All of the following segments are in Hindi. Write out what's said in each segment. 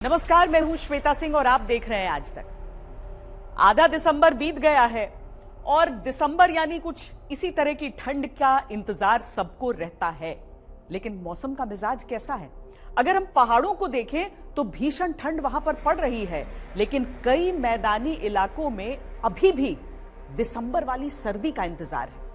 नमस्कार, मैं हूं श्वेता सिंह और आप देख रहे हैं आज तक। आधा दिसंबर बीत गया है और दिसंबर यानी कुछ इसी तरह की ठंड का इंतजार सबको रहता है। लेकिन मौसम का मिजाज कैसा है? अगर हम पहाड़ों को देखें तो भीषण ठंड वहां पर पड़ रही है, लेकिन कई मैदानी इलाकों में अभी भी दिसंबर वाली सर्दी का इंतजार है।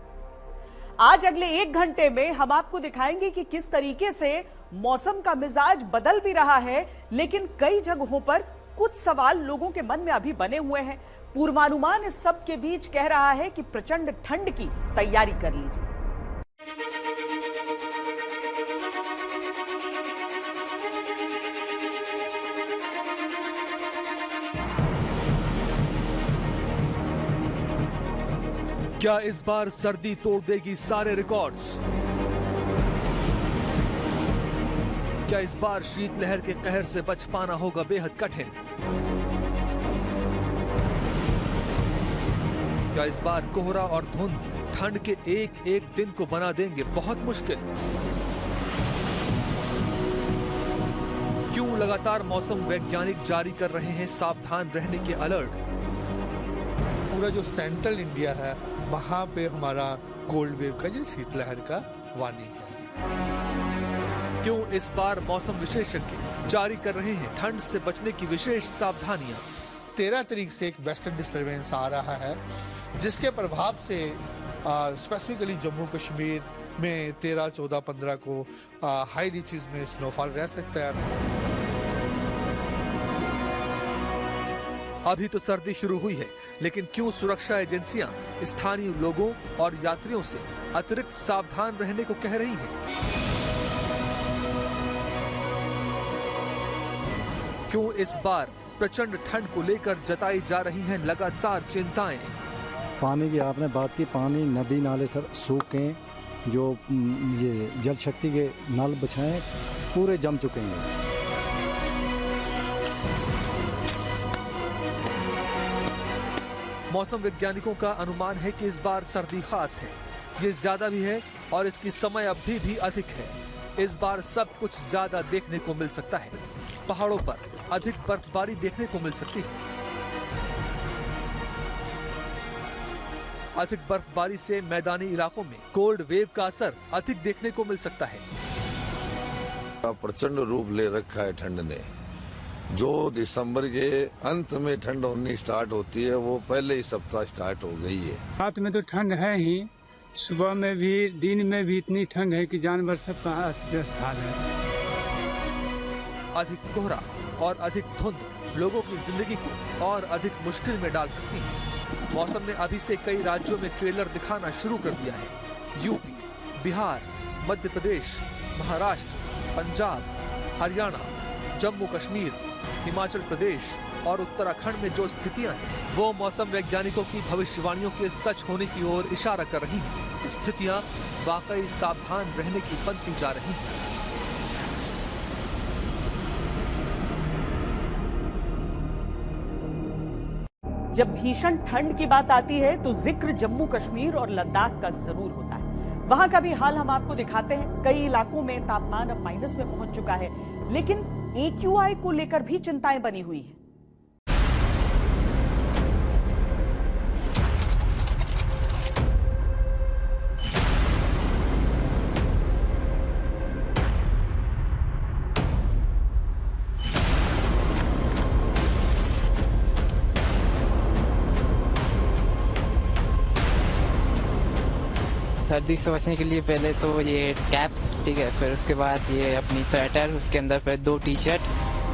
आज अगले 1 घंटे में हम आपको दिखाएंगे कि किस तरीके से मौसम का मिजाज बदल भी रहा है, लेकिन कई जगहों पर कुछ सवाल लोगों के मन में अभी बने हुए हैं। पूर्वानुमान इस सब के बीच कह रहा है कि प्रचंड ठंड की तैयारी कर लीजिए। क्या इस बार सर्दी तोड़ देगी सारे रिकॉर्ड्स? क्या इस बार शीतलहर के कहर से बच पाना होगा बेहद कठिन? क्या इस बार कोहरा और धुंध ठंड के एक एक दिन को बना देंगे बहुत मुश्किल? क्यों लगातार मौसम वैज्ञानिक जारी कर रहे हैं सावधान रहने के अलर्ट? पूरा जो सेंट्रल इंडिया है वहां पे हमारा कोल्ड वेव का, शीतलहर का वार्निंग है। क्यों इस बार मौसम विशेषज्ञ जारी कर रहे हैं ठंड से बचने की विशेष सावधानियां? 13 तारीख से एक वेस्टर्न डिस्टर्बेंस आ रहा है, जिसके प्रभाव से स्पेसिफिकली जम्मू कश्मीर में 13, 14, 15 को हाई रीचेस में स्नोफॉल रह सकता है। अभी तो सर्दी शुरू हुई है, लेकिन क्यों सुरक्षा एजेंसियां स्थानीय लोगों और यात्रियों से अतिरिक्त सावधान रहने को कह रही हैं? क्यों इस बार प्रचंड ठंड को लेकर जताई जा रही हैं लगातार चिंताएं? पानी की आपने बात की, पानी नदी नाले सब सूखे, जो ये जल शक्ति के नल बिछाए पूरे जम चुके हैं। मौसम वैज्ञानिकों का अनुमान है कि इस बार सर्दी खास है, ये ज्यादा भी है और इसकी समय अवधि भी अधिक है। इस बार सब कुछ ज्यादा देखने को मिल सकता है। पहाड़ों पर अधिक बर्फबारी देखने को मिल सकती है। अधिक बर्फबारी से मैदानी इलाकों में कोल्ड वेव का असर अधिक देखने को मिल सकता है। प्रचंड रूप ले रखा है ठंड ने। जो दिसंबर के अंत में ठंड होनी स्टार्ट होती है, वो पहले ही सप्ताह स्टार्ट हो गई है। रात में तो ठंड है ही, सुबह में भी दिन में भी इतनी ठंड है कि जानवर सब का अस्त व्यस्त हाल है। अधिक कोहरा और अधिक धुंध लोगों की जिंदगी को और अधिक मुश्किल में डाल सकती है। मौसम ने अभी से कई राज्यों में ट्रेलर दिखाना शुरू कर दिया है। यूपी, बिहार, मध्य प्रदेश, महाराष्ट्र, पंजाब, हरियाणा, जम्मू कश्मीर, हिमाचल प्रदेश और उत्तराखंड में जो स्थितियां हैं, वो मौसम वैज्ञानिकों की भविष्यवाणियों के सच होने की ओर इशारा कर रही हैं। स्थितियां वाकई सावधान रहने की बनती जा रही हैं। जब भीषण ठंड की बात आती है तो जिक्र जम्मू कश्मीर और लद्दाख का जरूर होता है। वहां का भी हाल हम आपको दिखाते हैं। कई इलाकों में तापमान अब माइनस में पहुंच चुका है, लेकिन AQI को लेकर भी चिंताएं बनी हुई हैं। सर्दी से बचने के लिए पहले तो ये कैप, ठीक है, फिर उसके बाद ये अपनी स्वेटर, उसके अंदर फिर 2 टी-शर्ट,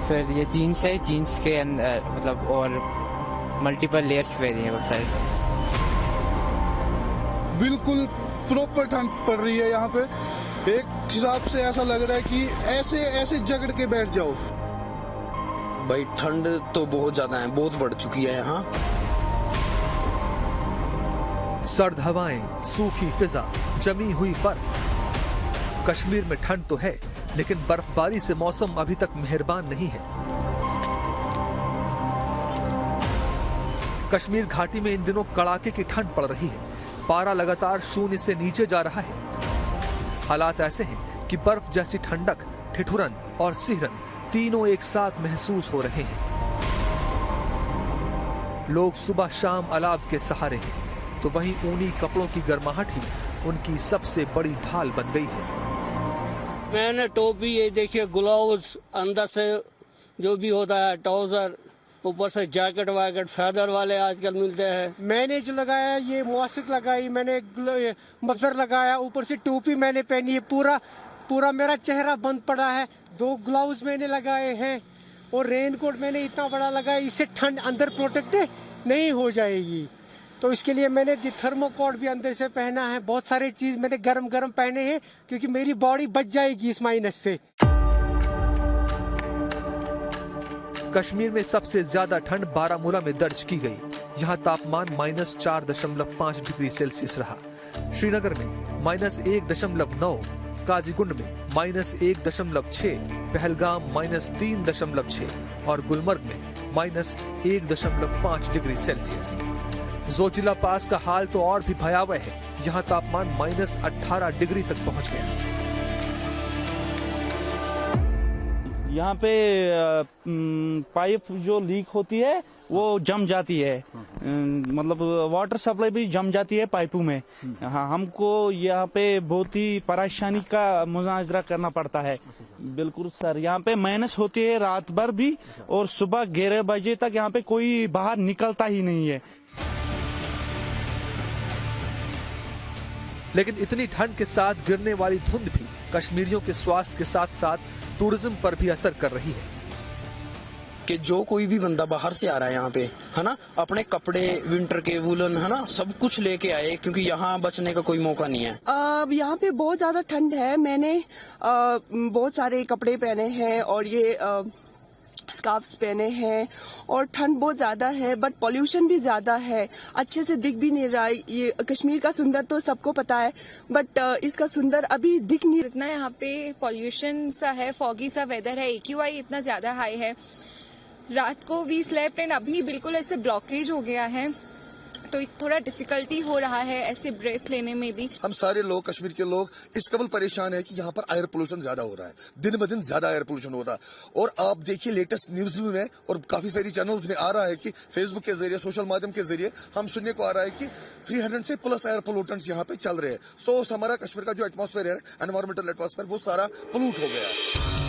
फिर ये जीन्स है, जीन्स के अंदर मतलब और मल्टीपल लेयर्स पहनी है वो सारे। बिल्कुल प्रॉपर ठंड पड़ रही है यहाँ पे। एक हिसाब से ऐसा लग रहा है कि ऐसे जगड़ के बैठ जाओ। भाई ठंड तो बहुत ज्यादा है, बहुत बढ़ चुकी है यहाँ। सर्द हवाएं, सूखी फिजा, जमी हुई बर्फ। कश्मीर में ठंड तो है, लेकिन बर्फबारी से मौसम अभी तक मेहरबान नहीं है। कश्मीर घाटी में इन दिनों कड़ाके की ठंड पड़ रही है। पारा लगातार 0 से नीचे जा रहा है। हालात ऐसे हैं कि बर्फ जैसी ठंडक, ठिठुरन और सिहरन तीनों एक साथ महसूस हो रहे हैं। लोग सुबह शाम अलाव के सहारे हैं, तो वहीं ऊनी कपड़ों की गर्माहट ही उनकी सबसे बड़ी ढाल बन गई है। मैंने टोपी, ये देखिए ग्लव्स, अंदर से जो भी होता है ट्राउजर, ऊपर से जैकेट वैकेट फेदर वाले आजकल मिलते हैं। मैंने जो लगाया ये मास्क लगाई, मैंने मफलर लगाया, ऊपर से टोपी मैंने पहनी है, पूरा मेरा चेहरा बंद पड़ा है। 2 ग्लव्स मैंने लगाए हैं और रेनकोट मैंने इतना बड़ा लगाया, इससे ठंड अंदर प्रोटेक्ट नहीं हो जाएगी। तो इसके लिए मैंने थर्मोकोट भी अंदर से पहना है। बहुत सारे चीज मैंने गरम पहने हैं क्योंकि मेरी बॉडी बच जाएगी इस माइनस से। कश्मीर में सबसे ज्यादा ठंड बारामूला में दर्ज की गई। यहाँ तापमान -4.5 डिग्री सेल्सियस रहा। श्रीनगर में -1.9, काजीगुंड में -1.6, पहलगाम -3.6 और गुलमर्ग में -1.5 डिग्री सेल्सियस। जोजिला पास का हाल तो और भी भयावह है। यहाँ तापमान -18 डिग्री तक पहुँच गया। यहाँ पे पाइप जो लीक होती है वो जम जाती है, मतलब वाटर सप्लाई भी जम जाती है पाइपों में। हाँ, हमको यहाँ पे बहुत ही परेशानी का मुजाहरा करना पड़ता है। बिल्कुल सर, यहाँ पे माइनस होती है रात भर भी और सुबह 11 बजे तक यहाँ पे कोई बाहर निकलता ही नहीं है। लेकिन इतनी ठंड के साथ गिरने वाली धुंध भी कश्मीरियों के स्वास्थ्य के साथ साथ टूरिज्म पर भी असर कर रही है। कि जो कोई भी बंदा बाहर से आ रहा है यहाँ पे, है ना, अपने कपड़े विंटर के वुलन, है ना, सब कुछ लेके आए क्योंकि यहाँ बचने का कोई मौका नहीं है। यहाँ पे बहुत ज्यादा ठंड है। मैंने बहुत सारे कपड़े पहने हैं और ये स्कार्फ्स पहने हैं और ठंड बहुत ज्यादा है, बट पॉल्यूशन भी ज्यादा है, अच्छे से दिख भी नहीं रहा है। ये कश्मीर का सुंदर तो सबको पता है, बट इसका सुंदर अभी दिख नहीं। इतना यहाँ पे पॉल्यूशन सा है, फॉगी सा वेदर है, AQI इतना ज्यादा हाई है। रात को वी स्लेप्ट एंड अभी बिल्कुल ऐसे ब्लॉकेज हो गया है, तो थोड़ा डिफिकल्टी हो रहा है ऐसे ब्रेथ लेने में भी। हम सारे लोग, कश्मीर के लोग इस कबल परेशान है कि यहाँ पर एयर पोल्यूशन ज्यादा हो रहा है, दिन ब दिन ज्यादा एयर पोल्यूशन होता है। और आप देखिए लेटेस्ट न्यूज में और काफी सारी चैनल्स में आ रहा है कि फेसबुक के जरिए, सोशल माध्यम के जरिए हम सुनने को आ रहा है कि 300 से प्लस एयर पोल्यूटेंट्स यहाँ पे चल रहे हैं। सो हमारा कश्मीर का जो एटमॉस्फेयर है, एनवायरमेंटल एटमॉस्फेयर, वो सारा पोल्यूट हो गया है।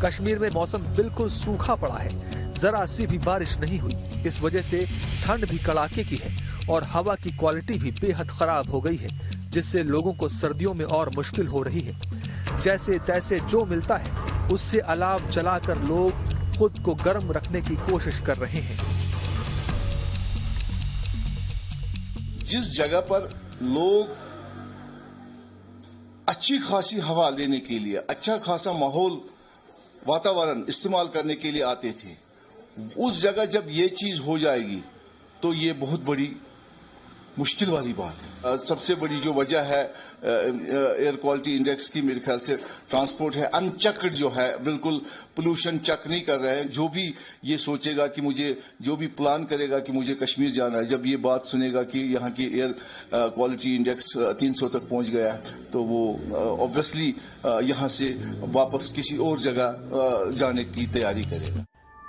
कश्मीर में मौसम बिल्कुल सूखा पड़ा है, जरा सी भी बारिश नहीं हुई। इस वजह से ठंड भी कड़ाके की है और हवा की क्वालिटी भी बेहद खराब हो गई है, जिससे लोगों को सर्दियों में और मुश्किल हो रही है। जैसे तैसे जो मिलता है उससे अलाव जलाकर लोग खुद को गर्म रखने की कोशिश कर रहे हैं। जिस जगह पर लोग अच्छी खासी हवा लेने के लिए, अच्छा खासा माहौल, वातावरण इस्तेमाल करने के लिए आते थे, उस जगह जब ये चीज हो जाएगी तो ये बहुत बड़ी मुश्किल वाली बात है। सबसे बड़ी जो वजह है एयर क्वालिटी इंडेक्स की, मेरे ख्याल से ट्रांसपोर्ट है, अनचेक्ड जो है, बिल्कुल पोल्यूशन चेक नहीं कर रहे हैं। जो भी ये सोचेगा कि मुझे, जो भी प्लान करेगा कि मुझे कश्मीर जाना है, जब ये बात सुनेगा कि यहाँ की एयर क्वालिटी इंडेक्स 300 तक पहुंच गया है, तो वो ऑब्वियसली यहाँ से वापस किसी और जगह जाने की तैयारी करेगा।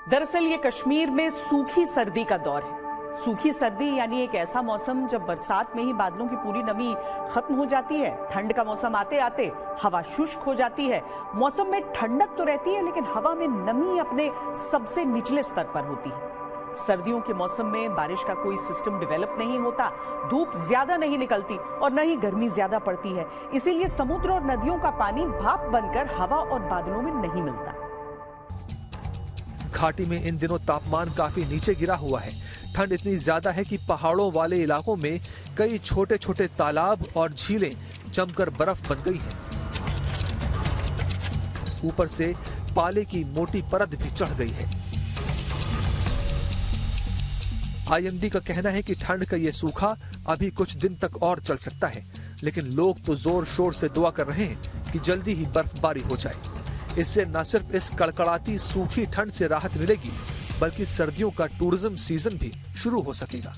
दरअसल ये कश्मीर में सूखी सर्दी का दौर है। सूखी सर्दी यानी एक ऐसा मौसम जब बरसात में ही बादलों की पूरी नमी खत्म हो जाती है, ठंड का मौसम आते आते हवा शुष्क हो जाती है। मौसम में ठंडक तो रहती है लेकिन हवा में नमी अपने सबसे निचले स्तर पर होती है। सर्दियों के मौसम में बारिश का कोई सिस्टम डेवलप नहीं होता, धूप ज्यादा नहीं निकलती और न ही गर्मी ज्यादा पड़ती है। इसीलिए समुद्र और नदियों का पानी भाप बनकर हवा और बादलों में नहीं मिलता। घाटी में इन दिनों तापमान काफी नीचे गिरा हुआ है। ठंड इतनी ज्यादा है कि पहाड़ों वाले इलाकों में कई छोटे छोटे तालाब और झीलें जमकर बर्फ बन गई हैं। ऊपर से पाले की मोटी परत भी चढ़ गई है। IMD का कहना है कि ठंड का ये सूखा अभी कुछ दिन तक और चल सकता है, लेकिन लोग तो जोर शोर से दुआ कर रहे हैं कि जल्दी ही बर्फबारी हो जाए। इससे न सिर्फ इस कड़कड़ाती सूखी ठंड से राहत मिलेगी, बल्कि सर्दियों का टूरिज्म सीजन भी शुरू हो सकेगा।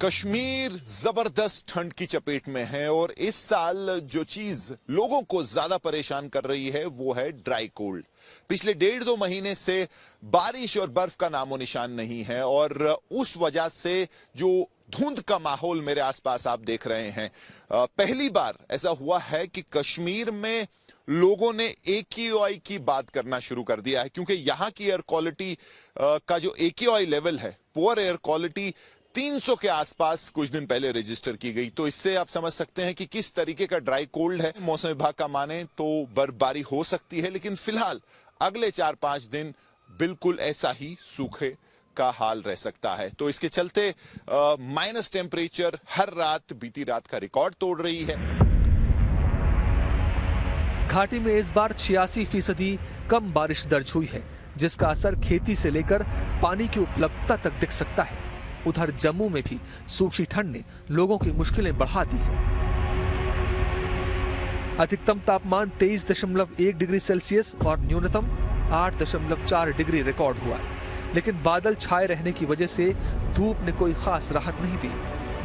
कश्मीर जबरदस्त ठंड की चपेट में है और इस साल जो चीज लोगों को ज्यादा परेशान कर रही है वो है ड्राई कोल्ड। पिछले 1.5-2 महीने से बारिश और बर्फ का नामो निशान नहीं है और उस वजह से जो धुंध का माहौल मेरे आसपास आप देख रहे हैं, पहली बार ऐसा हुआ है कि कश्मीर में लोगों ने AQI की बात करना शुरू कर दिया है, क्योंकि यहां की एयर क्वालिटी का जो AQI लेवल है, पुअर एयर क्वालिटी 300 के आसपास कुछ दिन पहले रजिस्टर की गई। तो इससे आप समझ सकते हैं कि किस तरीके का ड्राई कोल्ड है। मौसम विभाग का माने तो बर्फबारी हो सकती है, लेकिन फिलहाल अगले 4-5 दिन बिल्कुल ऐसा ही सूखे का हाल रह सकता है। तो इसके चलते माइनस टेम्परेचर हर रात बीती रात का रिकॉर्ड तोड़ रही है। घाटी में इस बार 86% कम बारिश दर्ज हुई है, जिसका असर खेती से लेकर पानी की उपलब्धता तक दिख सकता है। उधर जम्मू में भी सूखी ठंड ने लोगों की मुश्किलें बढ़ा दी हैं। अधिकतम तापमान 23.1 डिग्री सेल्सियस और न्यूनतम 8.4 डिग्री रिकॉर्ड हुआ है, लेकिन बादल छाए रहने की वजह से धूप ने कोई खास राहत नहीं दी।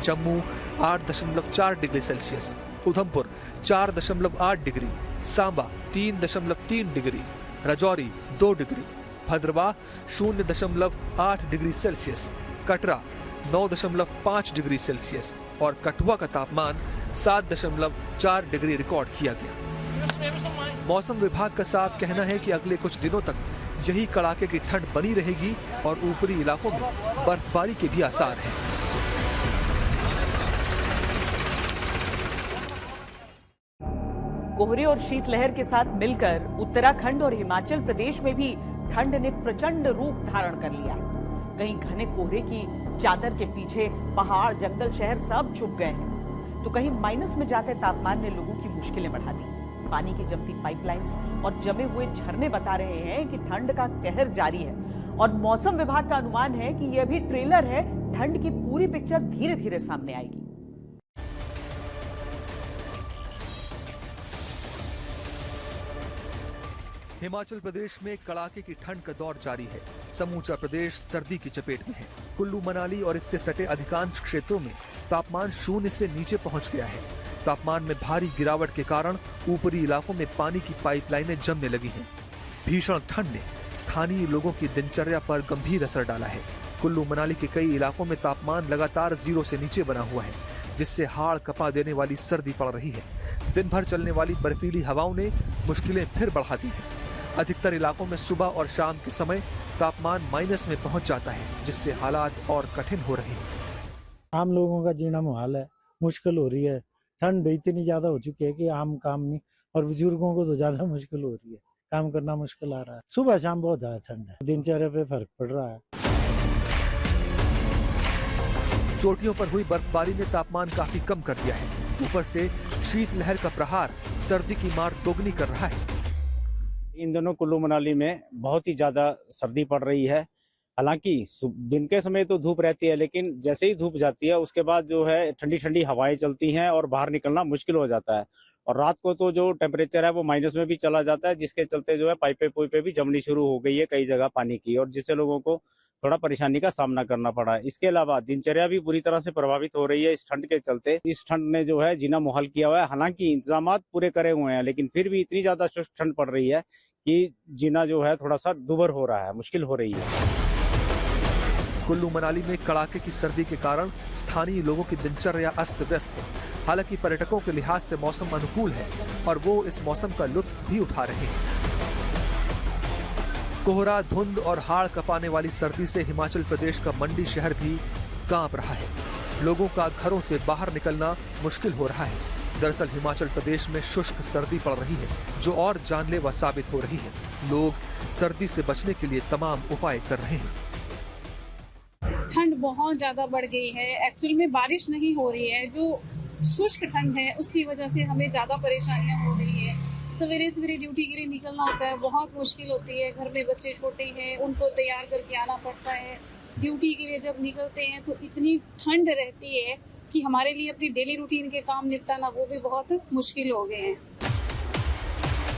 Jammu 8.4 degree Celsius, Udhampur 4.8 degree, Samba 3.3 degree, Rajouri 2 degree, Bhaderwah 0.8 degree Celsius, Katra 9.5 degree Celsius और कठुआ का तापमान 7.4 डिग्री रिकॉर्ड किया गया। मौसम विभाग का साफ कहना है कि अगले कुछ दिनों तक यही कड़ाके की ठंड बनी रहेगी और ऊपरी इलाकों में बर्फबारी के भी आसार हैं। कोहरे और शीतलहर के साथ मिलकर उत्तराखंड और हिमाचल प्रदेश में भी ठंड ने प्रचंड रूप धारण कर लिया। कहीं घने कोहरे की चादर के पीछे पहाड़, जंगल, शहर सब छुप गए हैं, तो कहीं माइनस में जाते तापमान ने लोगों की मुश्किलें बढ़ा दी। पानी की जमती पाइपलाइंस और जमे हुए झरने बता रहे हैं कि ठंड का कहर जारी है और मौसम विभाग का अनुमान है कि यह भी ट्रेलर है, ठंड की पूरी पिक्चर धीरे धीरे सामने आएगी। हिमाचल प्रदेश में कड़ाके की ठंड का दौर जारी है। समूचा प्रदेश सर्दी की चपेट में है। कुल्लू मनाली और इससे सटे अधिकांश क्षेत्रों में तापमान 0 से नीचे पहुंच गया है। तापमान में भारी गिरावट के कारण ऊपरी इलाकों में पानी की पाइपलाइनें जमने लगी हैं। भीषण ठंड ने स्थानीय लोगों की दिनचर्या पर गंभीर असर डाला है। कुल्लू मनाली के कई इलाकों में तापमान लगातार 0 से नीचे बना हुआ है, जिससे हाड़ कपा देने वाली सर्दी पड़ रही है। दिन भर चलने वाली बर्फीली हवाओं ने मुश्किलें फिर बढ़ा दी हैं। अधिकतर इलाकों में सुबह और शाम के समय तापमान माइनस में पहुंच जाता है, जिससे हालात और कठिन हो रहे हैं। आम लोगों का जीना मुहाल है, मुश्किल हो रही है। ठंड इतनी ज्यादा हो चुकी है कि आम काम नहीं, और बुजुर्गों को तो ज्यादा मुश्किल हो रही है, काम करना मुश्किल आ रहा है। सुबह शाम बहुत ज्यादा ठंड है, दिनचर्या पे फर्क पड़ रहा है। चोटियों पर हुई बर्फबारी ने तापमान काफी कम कर दिया है। ऊपर से शीतलहर का प्रहार सर्दी की मार दोगुनी कर रहा है। इन दिनों कुल्लू मनाली में बहुत ही ज्यादा सर्दी पड़ रही है। हालांकि दिन के समय तो धूप रहती है, लेकिन जैसे ही धूप जाती है उसके बाद जो है ठंडी ठंडी हवाएं चलती हैं और बाहर निकलना मुश्किल हो जाता है। और रात को तो जो टेम्परेचर है वो माइनस में भी चला जाता है, जिसके चलते जो है पाइपें भी जमनी शुरू हो गई है कई जगह पानी की, और जिससे लोगों को थोड़ा परेशानी का सामना करना पड़ा है। इसके अलावा दिनचर्या भी बुरी तरह से प्रभावित हो रही है इस ठंड के चलते। इस ठंड ने जो है जीना मुहाल किया हुआ है। हालांकि इंतजाम पूरे करे हुए हैं, लेकिन फिर भी इतनी ज्यादा शुष्क ठंड पड़ रही है कि जीना जो है थोड़ा सा दुभर हो रहा है, मुश्किल हो रही है। कुल्लू मनाली में कड़ाके की सर्दी के कारण स्थानीय लोगों की दिनचर्या अस्त व्यस्त है। हालांकि पर्यटकों के लिहाज से मौसम अनुकूल है और वो इस मौसम का लुत्फ भी उठा रहे हैं। कोहरा, धुंध और हाड़ कपाने वाली सर्दी से हिमाचल प्रदेश का मंडी शहर भी कांप रहा है। लोगों का घरों से बाहर निकलना मुश्किल हो रहा है। दरअसल हिमाचल प्रदेश में शुष्क सर्दी पड़ रही है, जो और जानलेवा साबित हो रही है। लोग सर्दी से बचने के लिए तमाम उपाय कर रहे हैं। ठंड बहुत ज्यादा बढ़ गई है। एक्चुअल में बारिश नहीं हो रही है, जो शुष्क ठंड है उसकी वजह से हमें ज्यादा परेशानियां हो रही है। सवेरे सवेरे ड्यूटी के लिए निकलना होता है, बहुत मुश्किल होती है। घर में बच्चे छोटे हैं, उनको तैयार करके आना पड़ता है। ड्यूटी के लिए जब निकलते हैं तो इतनी ठंड रहती है कि हमारे लिए अपनी डेली रूटीन के काम निपटाना वो भी बहुत मुश्किल हो गए हैं।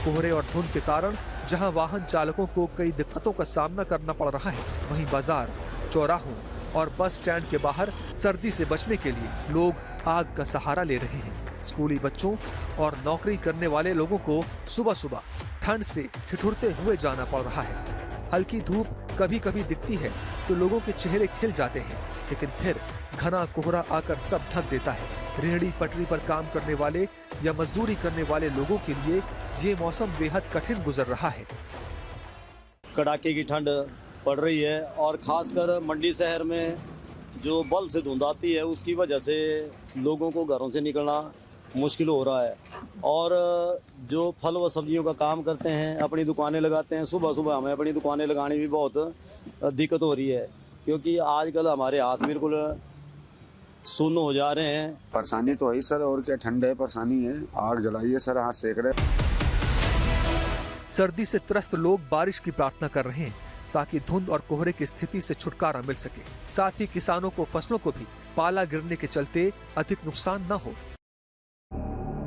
कोहरे और धुंध के कारण जहां वाहन चालकों को कई दिक्कतों का सामना करना पड़ रहा है, वहीं बाजार, चौराहों, और बस स्टैंड के बाहर सर्दी से बचने के लिए लोग आग का सहारा ले रहे हैं। स्कूली बच्चों और नौकरी करने वाले लोगों को सुबह सुबह ठंड से ठिठुरते हुए जाना पड़ रहा है। हल्की धूप कभी कभी दिखती है तो लोगों के चेहरे खिल जाते हैं, लेकिन फिर घना कोहरा आकर सब ढक देता है। रेहड़ी पटरी पर काम करने वाले या मजदूरी करने वाले लोगों के लिए ये मौसम बेहद कठिन गुजर रहा है। कड़ाके की ठंड पड़ रही है और खासकर मंडी शहर में जो बल से धुंध आती है उसकी वजह से लोगों को घरों से निकलना मुश्किल हो रहा है। और जो फल व सब्जियों का काम करते हैं, अपनी दुकानें लगाते हैं, सुबह सुबह हमें अपनी दुकानें लगाने में बहुत दिक्कत हो रही है, क्योंकि आजकल हमारे हाथ बिल्कुल सुन्न हो जा रहे हैं। परेशानी तो है सर, और क्या, ठंड है, परेशानी है, आग जलाइए सर, हाथ सेक रहे। सर्दी से त्रस्त लोग बारिश की प्रार्थना कर रहे हैं ताकि धुंध और कोहरे की स्थिति से छुटकारा मिल सके। साथ ही किसानों को फसलों को भी पाला गिरने के चलते अधिक नुकसान न हो।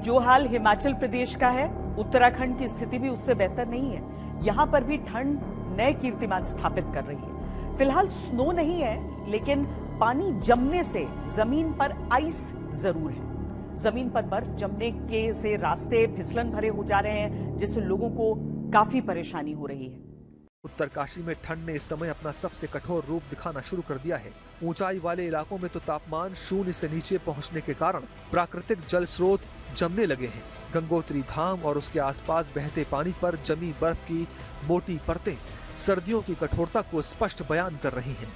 जो हाल हिमाचल प्रदेश का है, उत्तराखंड की स्थिति भी उससे बेहतर नहीं है। यहाँ पर भी ठंड नए कीर्तिमान स्थापित कर रही है। फिलहाल स्नो नहीं है, लेकिन पानी जमने से जमीन पर आइस जरूर है। जमीन पर बर्फ जमने के से रास्ते फिसलन भरे हो जा रहे हैं, जिससे लोगों को काफी परेशानी हो रही है। उत्तरकाशी में ठंड ने इस समय अपना सबसे कठोर रूप दिखाना शुरू कर दिया है। ऊंचाई वाले इलाकों में तो तापमान 0 से नीचे पहुंचने के कारण प्राकृतिक जल स्रोत जमने लगे हैं। गंगोत्री धाम और उसके आसपास बहते पानी पर जमी बर्फ की मोटी परतें सर्दियों की कठोरता को स्पष्ट बयान कर रही हैं।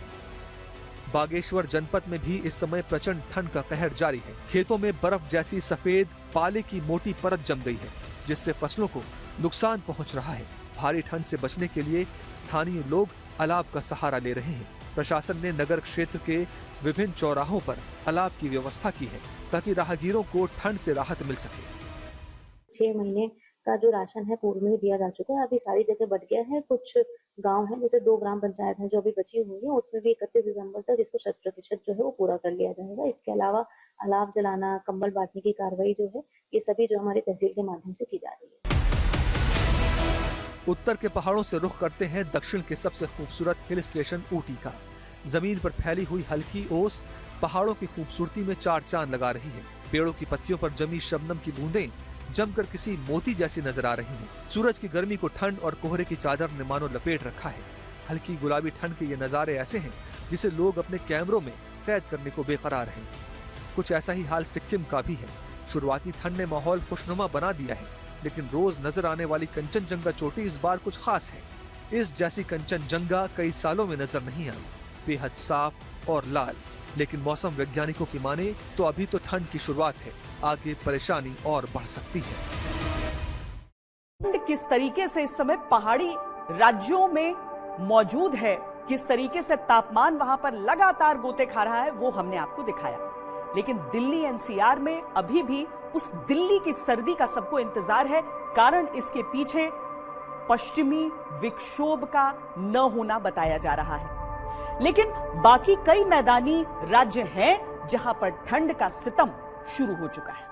बागेश्वर जनपद में भी इस समय प्रचंड ठंड का कहर जारी है। खेतों में बर्फ जैसी सफेद पाले की मोटी परत जम गई है, जिससे फसलों को नुकसान पहुंच रहा है। भारी ठंड से बचने के लिए स्थानीय लोग अलाव का सहारा ले रहे हैं। प्रशासन ने नगर क्षेत्र के विभिन्न चौराहों पर अलाव की व्यवस्था की है ताकि राहगीरों को ठंड से राहत मिल सके। 6 महीने का जो राशन है पूर्व में दिया जा चुका है, अभी सारी जगह बट गया है। कुछ गांव है, जैसे 2 ग्राम पंचायत है जो अभी बची हुई है, उसमें भी 31 दिसंबर तक इसको 100% जो है वो पूरा कर लिया जाएगा। इसके अलावा अलाव जलाना, कंबल बांटने की कार्रवाई जो है, ये सभी जो हमारी तहसील के माध्यम से की जा रही है। उत्तर के पहाड़ों से रुख करते हैं दक्षिण के सबसे खूबसूरत हिल स्टेशन ऊटी का। जमीन पर फैली हुई हल्की ओस पहाड़ों की खूबसूरती में 4 चांद लगा रही है। पेड़ों की पत्तियों पर जमी शबनम की बूंदें जमकर किसी मोती जैसी नजर आ रही हैं। सूरज की गर्मी को ठंड और कोहरे की चादर ने मानो लपेट रखा है। हल्की गुलाबी ठंड के ये नजारे ऐसे हैं जिसे लोग अपने कैमरों में कैद करने को बेकरार हैं। कुछ ऐसा ही हाल सिक्किम का भी है। शुरुआती ठंड ने माहौल खुशनुमा बना दिया है, लेकिन रोज नजर आने वाली कंचनजंगा चोटी इस बार कुछ खास है। इस जैसी कंचनजंगा कई सालों में नजर नहीं आई। बेहद साफ और लाल, लेकिन मौसम वैज्ञानिकों की माने तो अभी तो ठंड की शुरुआत है, आगे परेशानी और बढ़ सकती है। ठंड किस तरीके से इस समय पहाड़ी राज्यों में मौजूद है, किस तरीके से तापमान वहां पर लगातार गोते खा रहा है, वो हमने आपको दिखाया। लेकिन दिल्ली एनसीआर में अभी भी उस दिल्ली की सर्दी का सबको इंतजार है। कारण इसके पीछे पश्चिमी विक्षोभ का न होना बताया जा रहा है। लेकिन बाकी कई मैदानी राज्य हैं जहां पर ठंड का सितम शुरू हो चुका है।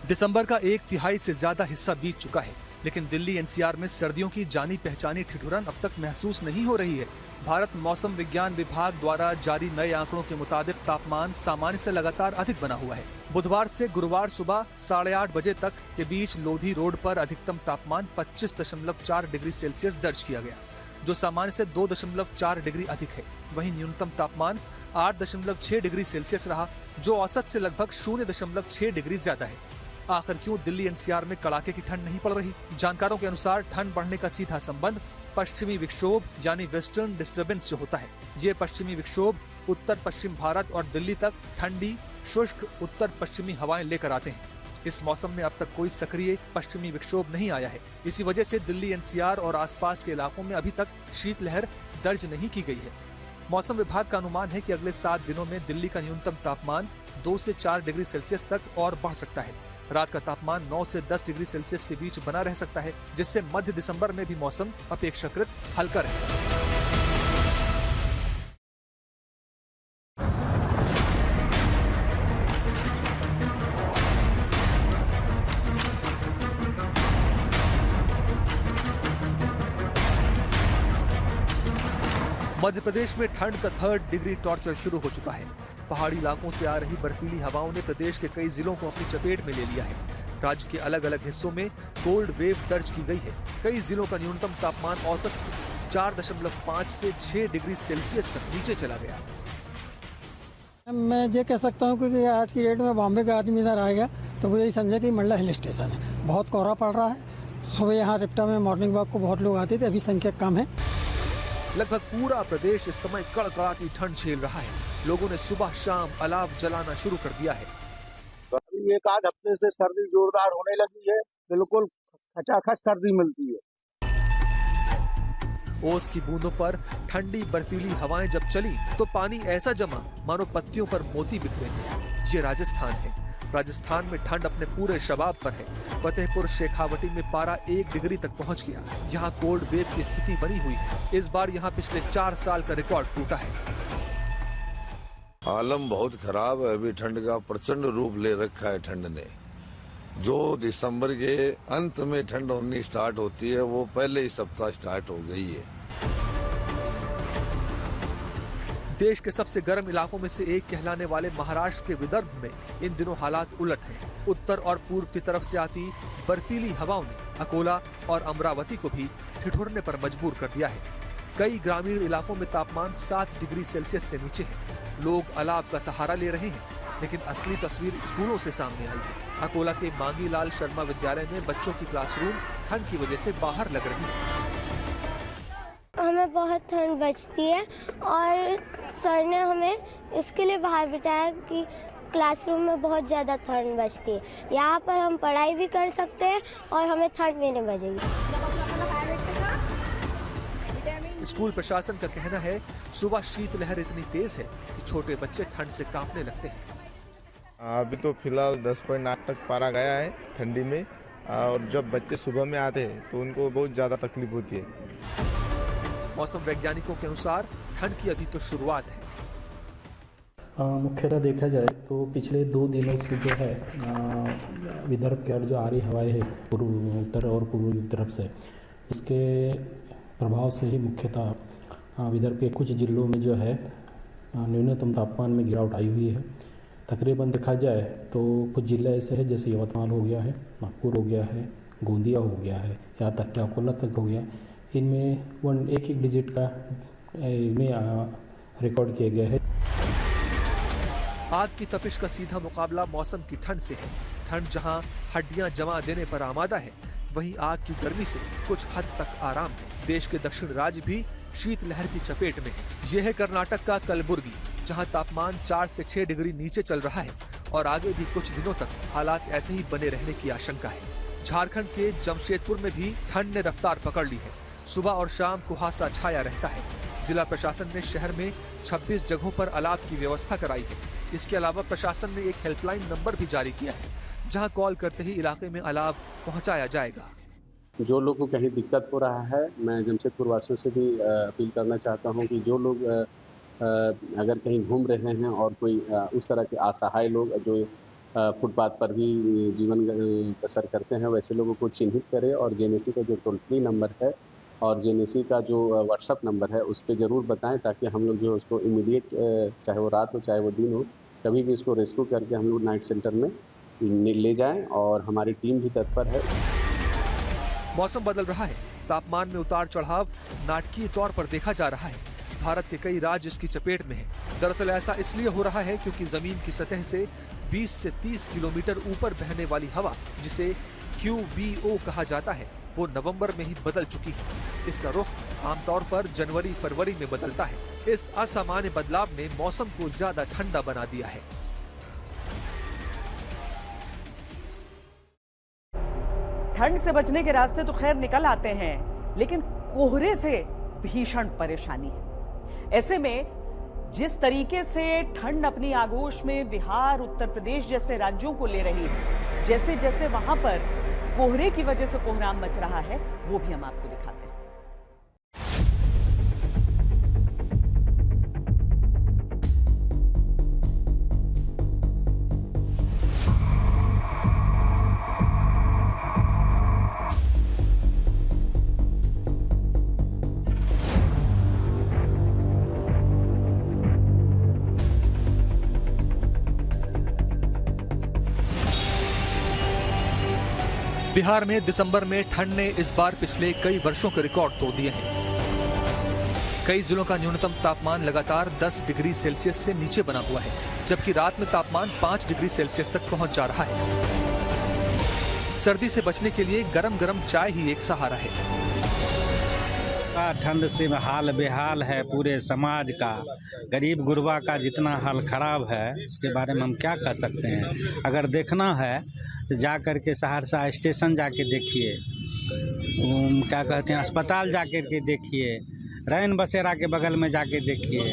दिसंबर का 1/3 से ज्यादा हिस्सा बीत चुका है, लेकिन दिल्ली एनसीआर में सर्दियों की जानी पहचानी ठिठुरन अब तक महसूस नहीं हो रही है। भारत मौसम विज्ञान विभाग द्वारा जारी नए आंकड़ों के मुताबिक तापमान सामान्य से लगातार अधिक बना हुआ है। बुधवार से गुरुवार सुबह 8:30 बजे तक के बीच लोधी रोड पर अधिकतम तापमान 25.4 डिग्री सेल्सियस दर्ज किया गया, जो सामान्य से 2.4 डिग्री अधिक है। वहीं न्यूनतम तापमान 8.6 डिग्री सेल्सियस रहा, जो औसत से लगभग 0.6 डिग्री ज्यादा है। आखिर क्यों दिल्ली एनसीआर में कड़ाके की ठंड नहीं पड़ रही? जानकारों के अनुसार ठंड बढ़ने का सीधा संबंध पश्चिमी विक्षोभ यानी वेस्टर्न डिस्टर्बेंस से होता है। ये पश्चिमी विक्षोभ उत्तर पश्चिम भारत और दिल्ली तक ठंडी शुष्क उत्तर पश्चिमी हवाएं लेकर आते हैं। इस मौसम में अब तक कोई सक्रिय पश्चिमी विक्षोभ नहीं आया है। इसी वजह से दिल्ली एनसीआर और आसपास के इलाकों में अभी तक शीतलहर दर्ज नहीं की गई है। मौसम विभाग का अनुमान है कि अगले 7 दिनों में दिल्ली का न्यूनतम तापमान 2 से 4 डिग्री सेल्सियस तक और बढ़ सकता है। रात का तापमान 9 से 10 डिग्री सेल्सियस के बीच बना रह सकता है, जिससे मध्य दिसंबर में भी मौसम अपेक्षाकृत हल्का रहेगा। मध्य प्रदेश में ठंड का 3rd डिग्री टॉर्चर शुरू हो चुका है। पहाड़ी इलाकों से आ रही बर्फीली हवाओं ने प्रदेश के कई जिलों को अपनी चपेट में ले लिया है। राज्य के अलग अलग हिस्सों में कोल्ड वेव दर्ज की गई है। कई जिलों का न्यूनतम तापमान औसत से 4.5 से 6 डिग्री सेल्सियस तक नीचे चला गया। मैं ये कह सकता हूँ कि आज की डेट में बॉम्बे का आदमी इधर आएगा तो वो यही समझे कि मंडला हिल स्टेशन है। बहुत कोहरा पड़ रहा है। सुबह यहाँ रिप्टा में मॉर्निंग वॉक को बहुत लोग आते थे, अभी संख्या कम है। लगभग पूरा प्रदेश इस समय कड़कड़ाती ठंड झेल रहा है। लोगों ने सुबह शाम अलाव जलाना शुरू कर दिया है। अभी 1-8 हफ्ते से सर्दी जोरदार होने लगी है। बिल्कुल खचाखच सर्दी मिलती है। ओस की बूंदों पर ठंडी बर्फीली हवाएं जब चली तो पानी ऐसा जमा मानो पत्तियों पर मोती बिखरे हैं। ये राजस्थान है। राजस्थान में ठंड अपने पूरे शबाब पर है। फतेहपुर शेखावटी में पारा 1 डिग्री तक पहुंच गया। यहाँ कोल्ड वेव की स्थिति बनी हुई है। इस बार यहाँ पिछले 4 साल का रिकॉर्ड टूटा है। आलम बहुत खराब है। अभी ठंड का प्रचंड रूप ले रखा है। ठंड ने जो दिसंबर के अंत में ठंड होनी स्टार्ट होती है वो पहले ही सप्ताह स्टार्ट हो गई है। देश के सबसे गर्म इलाकों में से एक कहलाने वाले महाराष्ट्र के विदर्भ में इन दिनों हालात उलट हैं। उत्तर और पूर्व की तरफ से आती बर्फीली हवाओं ने अकोला और अमरावती को भी ठिठुरने पर मजबूर कर दिया है। कई ग्रामीण इलाकों में तापमान 7 डिग्री सेल्सियस से नीचे है। लोग अलाव का सहारा ले रहे हैं, लेकिन असली तस्वीर स्कूलों से सामने आई है। अकोला के मांगीलाल शर्मा विद्यालय में बच्चों की क्लासरूम ठंड की वजह से बाहर लग रही है। हमें बहुत ठंड बचती है और सर ने हमें इसके लिए बाहर बिठाया कि क्लासरूम में बहुत ज़्यादा ठंड बचती है। यहाँ पर हम पढ़ाई भी कर सकते हैं और हमें ठंड भी नहीं बचेगी। स्कूल प्रशासन का कहना है सुबह शीतलहर इतनी तेज है कि छोटे बच्चे ठंड से कांपने लगते हैं। अभी तो फिलहाल 10.8 तक पारा गया है ठंडी में, और जब बच्चे सुबह में आते हैं तो उनको बहुत ज़्यादा तकलीफ होती है। मौसम वैज्ञानिकों के अनुसार ठंड की अभी तो शुरुआत है। मुख्यतः देखा जाए तो पिछले 2 दिनों से जो है विदर्भ की ओर जो आ रही हवाएं है पूर्व उत्तर और पूर्व की तरफ से, इसके प्रभाव से ही मुख्यतः विदर्भ के कुछ जिलों में जो है न्यूनतम तापमान में गिरावट आई हुई है। तकरीबन देखा जाए तो कुछ जिले ऐसे हैं जैसे यवतमाल हो गया है, नागपुर हो गया है, गोंदिया हो गया है, यहाँ तक कि अकोला तक हो गया। इनमें एक डिजिट का में रिकॉर्ड किए गए हैं। आग की तपिश का सीधा मुकाबला मौसम की ठंड से है। ठंड जहां हड्डियां जमा देने पर आमादा है, वहीं आग की गर्मी से कुछ हद तक आराम है। देश के दक्षिण राज्य भी शीतलहर की चपेट में है। यह है कर्नाटक का कलबुर्गी, जहां तापमान 4 से 6 डिग्री नीचे चल रहा है और आगे भी कुछ दिनों तक हालात ऐसे ही बने रहने की आशंका है। झारखंड के जमशेदपुर में भी ठंड ने रफ्तार पकड़ ली है। सुबह और शाम कुहासा छाया रहता है। जिला प्रशासन ने शहर में 26 जगहों पर अलाव की व्यवस्था कराई है। इसके अलावा प्रशासन ने एक हेल्पलाइन नंबर भी जारी किया है, जहां कॉल करते ही इलाके में अलाव पहुंचाया जाएगा। जो लोग को कहीं दिक्कत हो रहा है, मैं जमशेदपुर वासियों से भी अपील करना चाहता हूं कि जो लोग अगर कहीं घूम रहे हैं और कोई उस तरह के असहाय लोग जो फुटपाथ पर भी जीवन बसर करते हैं, वैसे लोगों को चिन्हित करें और जेएनएसी का जो टोल फ्री नंबर है और जेएनएसी का जो व्हाट्सएप नंबर है उस पर ज़रूर बताएं, ताकि हम लोग जो उसको इमीडिएट, चाहे वो रात हो चाहे वो दिन हो, कभी भी इसको रेस्क्यू करके हम लोग नाइट सेंटर में ले जाएं और हमारी टीम भी तत्पर है। मौसम बदल रहा है। तापमान में उतार चढ़ाव नाटकीय तौर पर देखा जा रहा है। भारत के कई राज्य इसकी चपेट में हैं। दरअसल ऐसा इसलिए हो रहा है क्योंकि जमीन की सतह से 20 से 30 किलोमीटर ऊपर बहने वाली हवा, जिसे QBO कहा जाता है, वो नवंबर में ही बदल चुकी है। इसका रुख आमतौर पर जनवरी फरवरी में बदलता है। इस असामान्य बदलाव ने मौसम को ज्यादा ठंडा बना दिया है। ठंड से बचने के रास्ते तो खैर निकल आते हैं, लेकिन कोहरे से भीषण परेशानी है। ऐसे में जिस तरीके से ठंड अपनी आगोश में बिहार, उत्तर प्रदेश जैसे राज्यों को ले रही है, जैसे जैसे वहां पर कोहरे की वजह से कोहराम मच रहा है, वो भी हम आपको दिखाते हैं। बिहार में दिसंबर में ठंड ने इस बार पिछले कई वर्षों के रिकॉर्ड तोड़ दिए हैं। कई जिलों का न्यूनतम तापमान लगातार 10 डिग्री सेल्सियस से नीचे बना हुआ है, जबकि रात में तापमान 5 डिग्री सेल्सियस तक पहुंच जा रहा है। सर्दी से बचने के लिए गरम गरम चाय ही एक सहारा है। ठंड से हाल बेहाल है पूरे समाज का। गरीब गुरबा का जितना हाल खराब है उसके बारे में हम क्या कह सकते हैं। अगर देखना है तो जा कर के सहरसा स्टेशन जाके देखिए, क्या कहते हैं अस्पताल जाकर के देखिए, रैन बसेरा के बगल में जाके देखिए।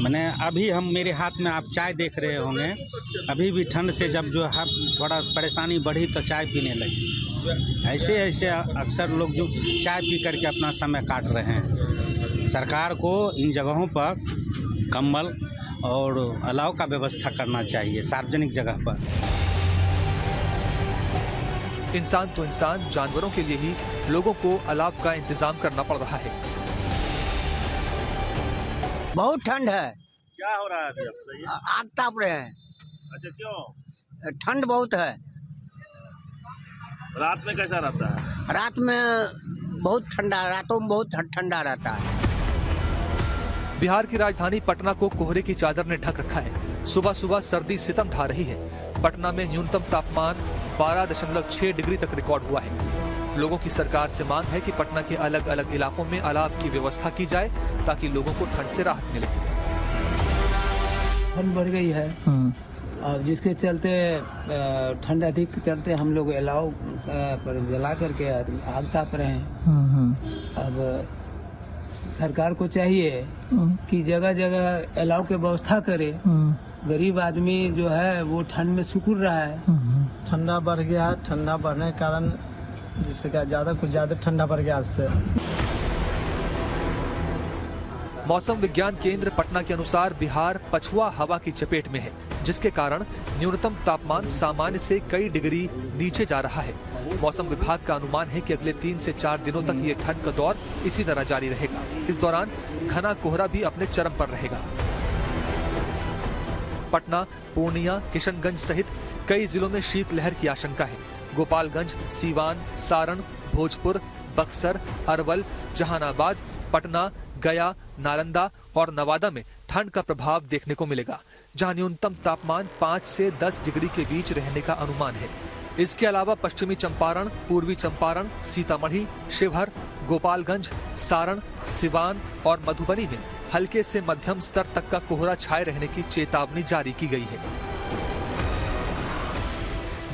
मैंने अभी हम मेरे हाथ में आप चाय देख रहे होंगे, अभी भी ठंड से जब जो है थोड़ा परेशानी बढ़ी तो चाय पीने लगी। ऐसे ऐसे अक्सर लोग जो चाय पी करके अपना समय काट रहे हैं। सरकार को इन जगहों पर कंबल और अलाव का व्यवस्था करना चाहिए सार्वजनिक जगह पर। इंसान तो इंसान, जानवरों के लिए ही लोगों को अलाव का इंतजाम करना पड़ रहा है। बहुत ठंड है। क्या हो रहा है? आग ताप रहे हैं। अच्छा, क्यों? ठंड बहुत है। रात में कैसा रहता है? रात में बहुत ठंडा, रातों में बहुत ठंडा रहता है। बिहार की राजधानी पटना को कोहरे की चादर ने ढक रखा है। सुबह सुबह सर्दी सितम ढा रही है। पटना में न्यूनतम तापमान 12.6 डिग्री तक रिकॉर्ड हुआ है। लोगों की सरकार से मांग है कि पटना के अलग अलग इलाकों में अलाव की व्यवस्था की जाए ताकि लोगों को ठंड से राहत मिले। ठंड बढ़ गई है और जिसके चलते ठंड अधिक चलते हम लोग अलाव पर जला करके आग ताप रहे हैं। अब सरकार को चाहिए कि जगह जगह अलाव की व्यवस्था करे। गरीब आदमी जो है वो ठंड में सिकुड़ रहा है। ठंडा बढ़ गया, ठंडा बढ़ने के कारण जिससे क्या कुछ ज्यादा ठंडा बढ़ गया आज से। मौसम विज्ञान केंद्र पटना के अनुसार बिहार पछुआ हवा की चपेट में है, जिसके कारण न्यूनतम तापमान सामान्य से कई डिग्री नीचे जा रहा है। मौसम विभाग का अनुमान है कि अगले 3 से 4 दिनों तक ये ठंड का दौर इसी तरह जारी रहेगा। इस दौरान घना कोहरा भी अपने चरम पर रहेगा। पटना, पूर्णिया, किशनगंज सहित कई जिलों में शीतलहर की आशंका है। गोपालगंज, सीवान, सारण, भोजपुर, बक्सर, अरवल, जहानाबाद, पटना, गया, नालंदा और नवादा में ठंड का प्रभाव देखने को मिलेगा, जहां न्यूनतम तापमान 5 से 10 डिग्री के बीच रहने का अनुमान है। इसके अलावा पश्चिमी चंपारण, पूर्वी चंपारण, सीतामढ़ी, शिवहर, गोपालगंज, सारण, सिवान और मधुबनी में हल्के से मध्यम स्तर तक का कोहरा छाए रहने की चेतावनी जारी की गई है।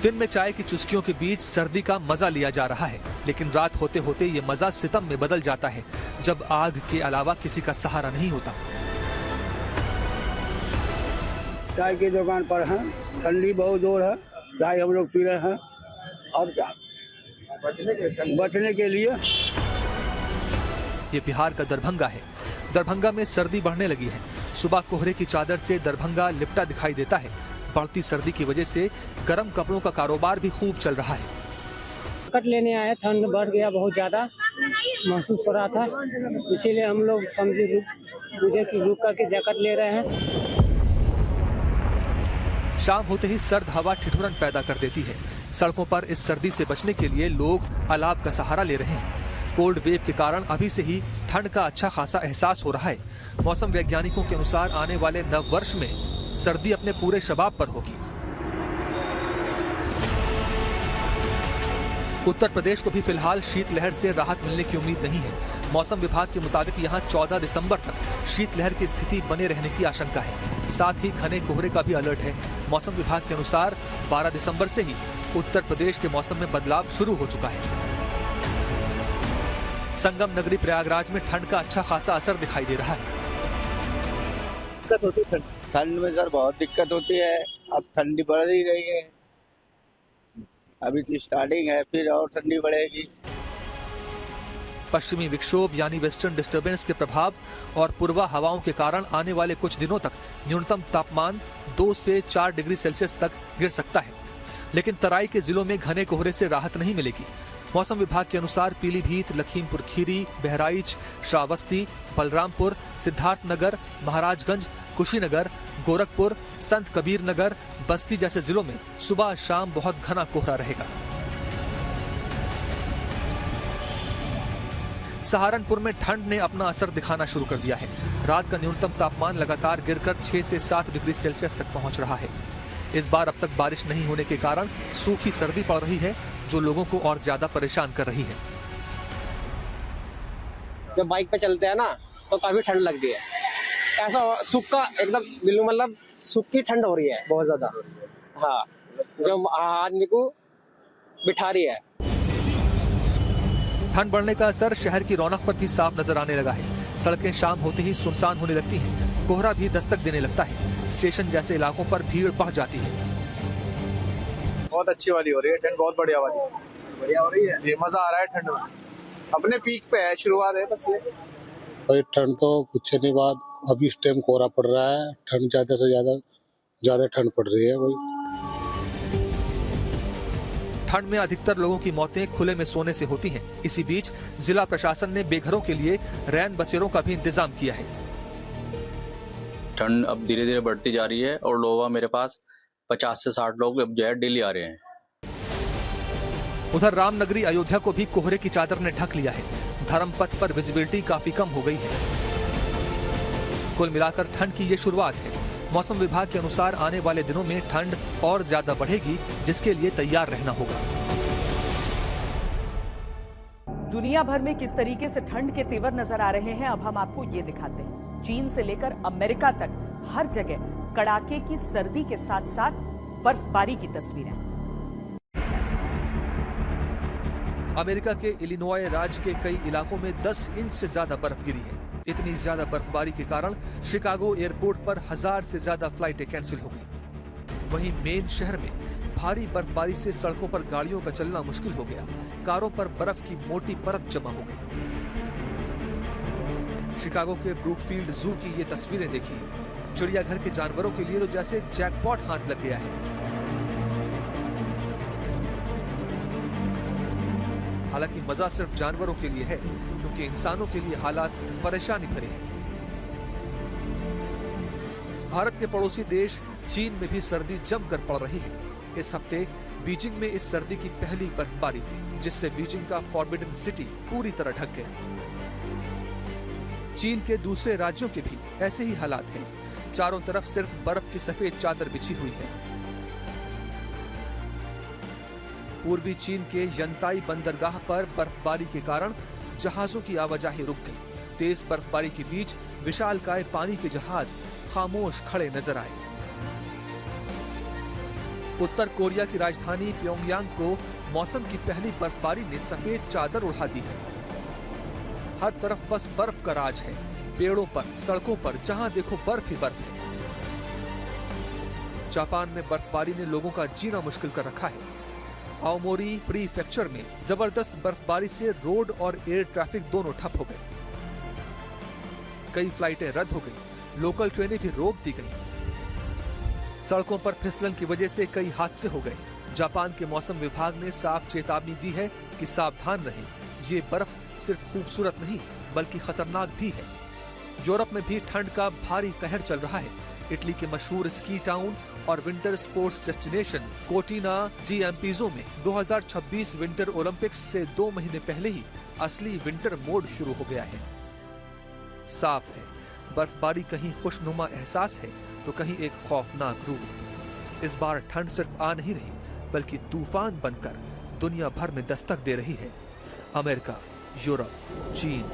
दिन में चाय की चुस्कियों के बीच सर्दी का मजा लिया जा रहा है, लेकिन रात होते होते ये मजा सितम में बदल जाता है, जब आग के अलावा किसी का सहारा नहीं होता। चाय की दुकान पर हैं, ठंडी बहुत जोर है, चाय हम लोग पी रहे हैं। और क्या बचने के लिए ये बिहार का दरभंगा है। दरभंगा में सर्दी बढ़ने लगी है। सुबह कोहरे की चादर से दरभंगा लिपटा दिखाई देता है। बढ़ती सर्दी की वजह से गर्म कपड़ों का कारोबार भी खूब चल रहा है। जैकेट लेने आए, ठंड बढ़ गया, बहुत ज्यादा महसूस हो रहा था, इसीलिए हम लोग समझे रुक करके जैकेट ले रहे हैं। शाम होते ही सर्द हवा ठिठुरन पैदा कर देती है। सड़कों पर इस सर्दी से बचने के लिए लोग अलाव का सहारा ले रहे हैं। कोल्ड वेव के कारण अभी से ही ठंड का अच्छा खासा एहसास हो रहा है। मौसम वैज्ञानिकों के अनुसार आने वाले नव वर्ष में सर्दी अपने पूरे शबाब पर होगी। उत्तर प्रदेश को भी फिलहाल शीतलहर से राहत मिलने की उम्मीद नहीं है। मौसम विभाग के मुताबिक यहां 14 दिसंबर तक शीतलहर की स्थिति बने रहने की आशंका है। साथ ही घने कोहरे का भी अलर्ट है। मौसम विभाग के अनुसार 12 दिसंबर से ही उत्तर प्रदेश के मौसम में बदलाव शुरू हो चुका है। संगम नगरी प्रयागराज में ठंड का अच्छा खासा असर दिखाई दे रहा है। ठंड में सर बहुत दिक्कत होती है। अब ठंडी बढ़ ही रही है, अभी तो स्टार्टिंग है, फिर और ठंडी बढ़ेगी। पश्चिमी विक्षोभ यानी वेस्टर्न डिस्टर्बेंस के प्रभाव और पूर्वा हवाओं के कारण आने वाले कुछ दिनों तक न्यूनतम तापमान 2 से 4 डिग्री सेल्सियस तक गिर सकता है, लेकिन तराई के जिलों में घने कोहरे से राहत नहीं मिलेगी। मौसम विभाग के अनुसार पीलीभीत, लखीमपुर खीरी, बहराइच, श्रावस्ती, बलरामपुर, सिद्धार्थनगर, महाराजगंज, कुशीनगर, गोरखपुर, संत कबीर नगर, बस्ती जैसे जिलों में सुबह शाम बहुत घना कोहरा रहेगा। सहारनपुर में ठंड ने अपना असर दिखाना शुरू कर दिया है। रात का न्यूनतम तापमान लगातार गिरकर 6 से 7 डिग्री सेल्सियस तक पहुंच रहा है। इस बार अब तक बारिश नहीं होने के कारण सूखी सर्दी पड़ रही है, जो लोगों को और ज्यादा परेशान कर रही है। जब बाइक पे चलते हैं ना तो काफी ठंड लगती है। ऐसा सूखा एकदम बिल्कुल, मतलब सूखी ठंड हो रही है बहुत ज्यादा। हाँ, जो आदमी को बिठा रही है। ठंड बढ़ने का असर शहर की रौनक पर भी साफ नजर आने लगा है। सड़कें शाम होते ही सुनसान होने लगती हैं। कोहरा भी दस्तक देने लगता है। स्टेशन जैसे इलाकों पर भीड़ बढ़ जाती है। बहुत अच्छी वाली हो रही है ठंड, बहुत बढ़िया वाली, बढ़िया हो रही है। ये मजा आ रहा है ठंड में, अपने पीक पे है, शुरुआत है बस ये। भाई ठंड तो कुछ नहीं, बाद अभी इस टाइम कोहरा पड़ रहा है। ठंड ज्यादा से ज्यादा ठंड पड़ रही है भाई। ठंड में अधिकतर लोगों की मौतें खुले में सोने से होती हैं। इसी बीच जिला प्रशासन ने बेघरों के लिए रैन बसेरों का भी इंतजाम किया है। ठंड अब धीरे धीरे बढ़ती जा रही है और लोग मेरे पास 50 से 60 लोग अब जो है डेली आ रहे हैं। उधर रामनगरी अयोध्या को भी कोहरे की चादर ने ढक लिया है। धर्मपथ पर विजिबिलिटी काफी कम हो गई है। कुल मिलाकर ठंड की ये शुरुआत है। मौसम विभाग के अनुसार आने वाले दिनों में ठंड और ज्यादा बढ़ेगी, जिसके लिए तैयार रहना होगा। दुनिया भर में किस तरीके से ठंड के तेवर नजर आ रहे हैं, अब हम आपको ये दिखाते हैं। चीन से लेकर अमेरिका तक हर जगह कड़ाके की सर्दी के साथ साथ बर्फबारी की तस्वीरें। अमेरिका के इलिनॉय राज्य के कई इलाकों में 10 इंच से ज्यादा बर्फ गिरी है। इतनी ज्यादा बर्फबारी के कारण शिकागो एयरपोर्ट पर 1000 से ज्यादा फ्लाइटें कैंसिल हो गई। वहीं मेन शहर में भारी बर्फबारी से सड़कों पर गाड़ियों का चलना मुश्किल हो गया। कारों पर बर्फ की मोटी परत जमा हो गई। शिकागो के ब्रूकफील्ड जू की ये तस्वीरें देखिए। चिड़ियाघर के जानवरों के लिए तो जैसे जैकपॉट हाथ लग गया है। हालांकि मजा सिर्फ जानवरों के लिए है, क्योंकि इंसानों के लिए हालात परेशानी भरे हैं। भारत के पड़ोसी देश चीन में भी सर्दी जमकर पड़ रही है। इस हफ्ते बीजिंग में इस सर्दी की पहली बर्फबारी हुई, जिससे बीजिंग का फॉरबिडन सिटी पूरी तरह ढक गया। चीन के दूसरे राज्यों के भी ऐसे ही हालात हैं। चारों तरफ सिर्फ बर्फ की सफेद चादर बिछी हुई है। पूर्वी चीन के यंताई बंदरगाह पर बर्फबारी के कारण जहाजों की आवाजाही रुक गई। तेज बर्फबारी के बीच विशालकाय पानी के जहाज खामोश खड़े नजर आए। उत्तर कोरिया की राजधानी प्योंगयांग को मौसम की पहली बर्फबारी ने सफेद चादर उड़ा दी है। हर तरफ बस बर्फ का राज है। पेड़ों पर, सड़कों पर जहां देखो बर्फ ही बर्फ है। जापान में बर्फबारी ने लोगों का जीना मुश्किल कर रखा है। आओमोरी प्रीफेक्चर में जबरदस्त बर्फबारी से रोड और एयर ट्रैफिक दोनों ठप हो गए। कई फ्लाइटें रद्द हो गई, लोकल ट्रेनें भी रोक दी गई। सड़कों पर फिसलन की वजह से कई हादसे हो गए। जापान के मौसम विभाग ने साफ चेतावनी दी है कि सावधान रहें। ये बर्फ सिर्फ खूबसूरत नहीं बल्कि खतरनाक भी है। यूरोप में भी ठंड का भारी कहर चल रहा है। इटली के मशहूर स्की टाउन और विंटर स्पोर्ट्स डेस्टिनेशन कोटिना डी एम्पिजो में 2026 विंटर ओलंपिक्स से 2 महीने पहले ही असली विंटर मोड शुरू हो गया है। साफ है, बर्फबारी कहीं खुशनुमा एहसास है तो कहीं एक खौफनाक रूप। इस बार ठंड सिर्फ आ नहीं रही बल्कि तूफान बनकर दुनिया भर में दस्तक दे रही है। अमेरिका, यूरोप, चीन,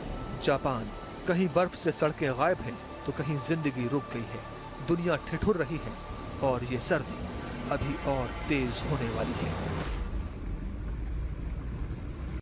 जापान, कहीं बर्फ से सड़कें गायब हैं तो कहीं जिंदगी रुक गई है। दुनिया ठिठुर रही है और ये सर्दी अभी और तेज होने वाली है।